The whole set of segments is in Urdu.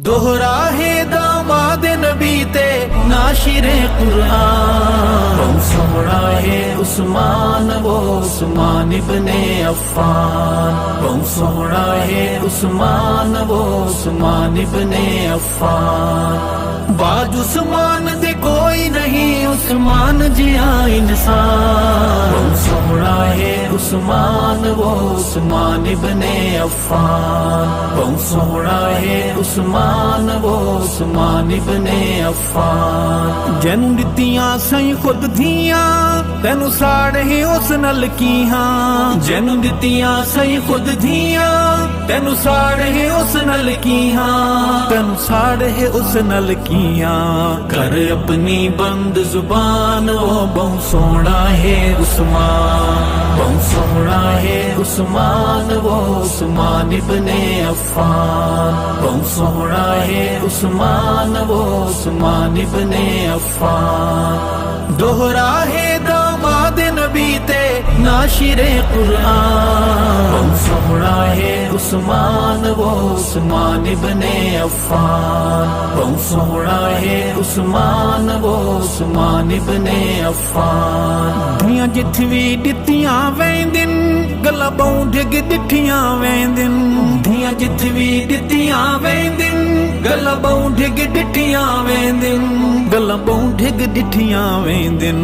دوہرا ہے داماد نبی تے ناشر قرآن، بہت سونا ہے عثمان وہ عثمان ابن عفان، بہت سونا ہے عثمان وہ عثمان ابن عفان، باج عثمان دے کوئی نہیں عثمان جیا انسان، بہت سونا ہے عثمان وہ عثمان ابن عفان، بہت سونا ہے عثمان وہ عثمان ابن عفان، جنوں دتیاں سائیں خود دھیاں تینوں ساڑے اس نل کیاں، جنوں دتیاں سائیں خود دھیاں تینوں ساڑے اس نل کیاں، تینوں ساڑے اس نل کیاں، کر اپنی بند زبان وہ بہت سونا ہے عثمان، بہت سونا ہے عثمان وہ عثمان ابن عفان، بہت سونا ہے عثمان وہ عثمان ابن عفان، دوہرا ہے داماد نبی تے ناشر قرآن، بہت سونا ہے عثمان وہ عثمان ابن عفان، بہت سونا ہے عثمان وہ عثمان ابن عفان، دنیا جتھ بھی دتیاں ویندن گلا بہوں ڈگ ڈٹھیاں ویندن، دنیا جتھ بھی دتیاں ویندن گلا بہوں ڈگ ڈٹھیاں ویندن، گلا بہوں ڈگ ڈٹھیاں ویندن،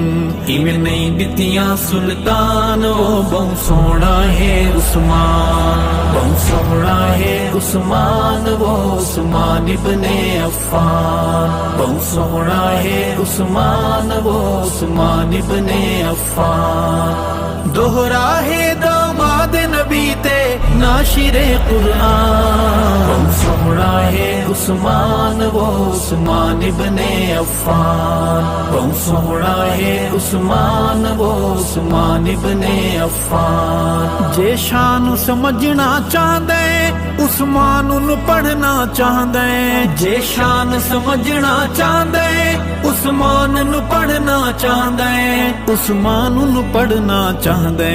ایویں نہیں دتیاں سلطان وہ بہت سونا ہے عثمان، بہت سونا ہے عثمان وہ عثمان ابن عفان، بہت سونا ہے عثمان وہ عثمان ابن عفان، دوہرا ہے داماد نبی تے ناشر قرآن، بہت سونا ہے عثمان وہ عثمان ابن عفان، بہت سونا ہے عثمان وہ عثمان ابن عفان، جے شان سمجھنا چاہدے عثمان نو پڑھنا چاہدے، جے شان سمجھنا چاہدے عثمان نو پڑھنا چاہدے، عثمان نو پڑھنا چاہدے،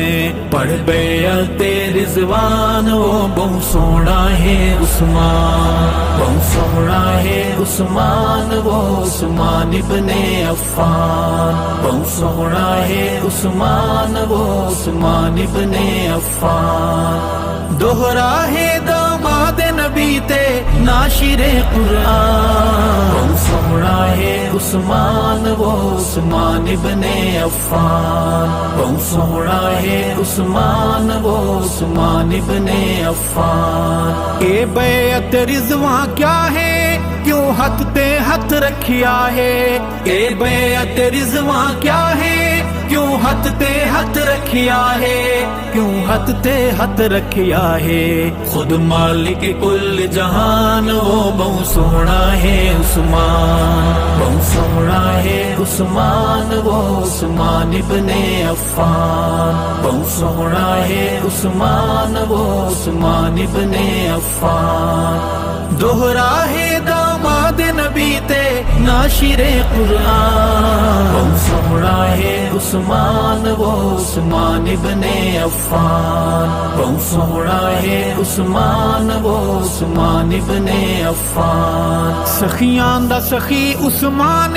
پڑھ بیعت رضوان وہ بہت سونا ہے عثمان، بہت سونا ہے عثمان وہ عثمان ابن عفان، بہت سونا ہے عثمان وہ عثمان ابن عفان، دوہرا ہے داماد نبی تے ناشر قرآن، بہت سونا ہے عثمان وہ عثمان ابن عفان، بہت سونا ہے عثمان وہ عثمان ابن عفان، اے بیعت رضوان کیا ہے کیوں ہاتھ تے ہاتھ رکھیا ہے، اے بیعت رضوان کیا ہے کیوں ہاتھ تے ہاتھ رکھیا ہے، کیوں ہاتھ تے ہاتھ رکھیا ہے، خود مالک کل جہان وہ بہت سونا ہے عثمان، بہت سونا ہے عثمان وہ عثمان ابن عفان، بہت سونا ہے عثمان وہ عثمان ابن عفان، دوہرا ہے داماد نبی تے ناشر قرآن، بہت سونا ہے عثمان وہ عثمان ابن عفان، بہت سونا ہے عثمان وہ عثمان ابن عفان، سخیاں دا سخی عثمان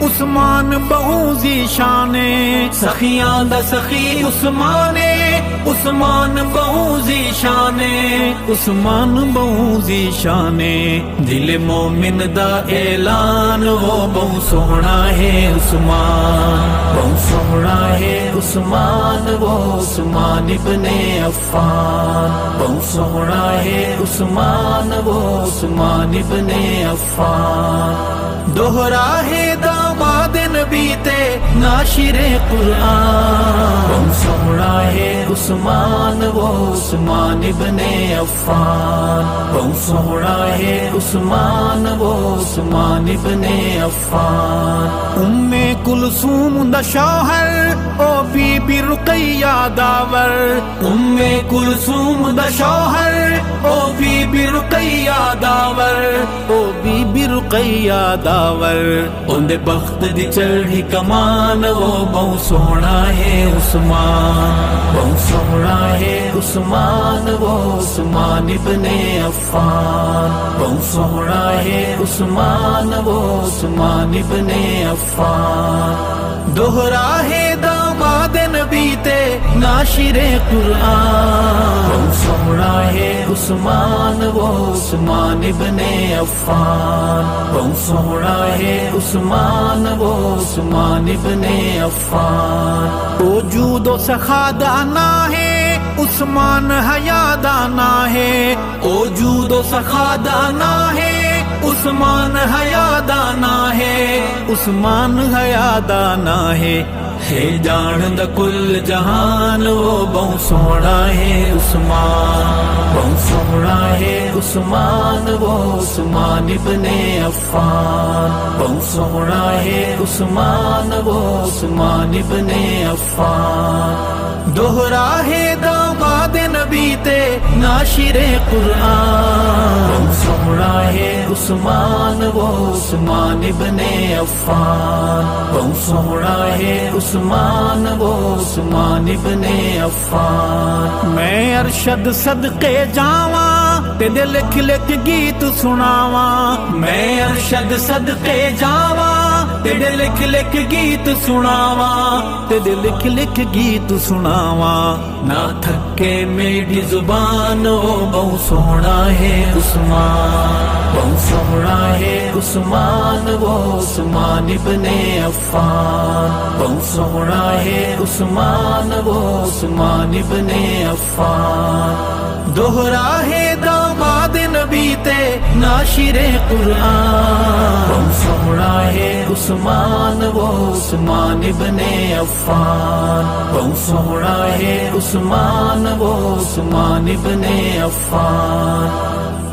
عثمان بہوں ذیشان، سخیاں دا سخی عثمان عثمان بہوں ذیشان، عثمان بہوں ذیشان، دل مومن دا اعلان وہ بہت سونا ہے عثمان، بہت سونا ہے عثمان وہ عثمان ابن عفان، بہت سونا ہے عثمان وہ عثمان ابن عفان، دوہرا ہے داماد نبی تے ناشر قرآن، بہت سونا ہے عثمان وہ عثمان ابن عفان، بہت سونا ہے عثمان وہ عثمان ابن عفان، کلثوم دا شوہر O B be Ruqaiya داور، Kulsoom دا شوہر O B be Ruqaiya داور، O B be Ruqaiya Ruqaiya داور اندے بخت دی چڑھی کمان وہ بہت سونا ہے عثمان بہت سونا ہے عثمان وہ عثمان ابن عفان بہت سونا ہے عثمان وہ عثمان ابن عفان دوہرا ہے داماد نبی تے ناشر قرآن بہت سونا ہے عثمان وہ عثمان ابن عفان بہت سونا ہے عثمان وہ عثمان ابن عفان وجود و سخا دانا ہے عثمان حیا دانا ہے وجود و سخا دانا ہے عثمان حیا دانا ہے عثمان حیا دانا ہے جان دا کل جہان وہ بہت سونا ہے عثمان بہت سونا ہے عثمان وہ عثمان ابن عفان بہت سونا ہے عثمان وہ عثمان ابن عفان دوہرا ہے داماد نبی تے ناشر قرآن بہت سونا ہے عثمان وہ عثمان ابن عفان بہت سونا ہے عثمان وہ عثمان ابن عفان میں ارشد صدقے جاواں تے دل لکھ لکھ گیت سناواں میں ارشد صدقے جاواں تے دل لکھ لکھ گیت سناواں تے دل لکھ لکھ گیت سناواں نہ تھکے میری زبان وہ بہت سونا ہے عثمان بہت سونا ہے عثمان وہ عثمان ابن عفان بہت سونا ہے عثمان وہ عثمان ابن عفان دوہرا ہے داماد نبی تے ناشر قرآن بہت سونا ہے عثمان وہ عثمان ابن عفان بہت سونا ہے عثمان وہ عثمان ابن عفان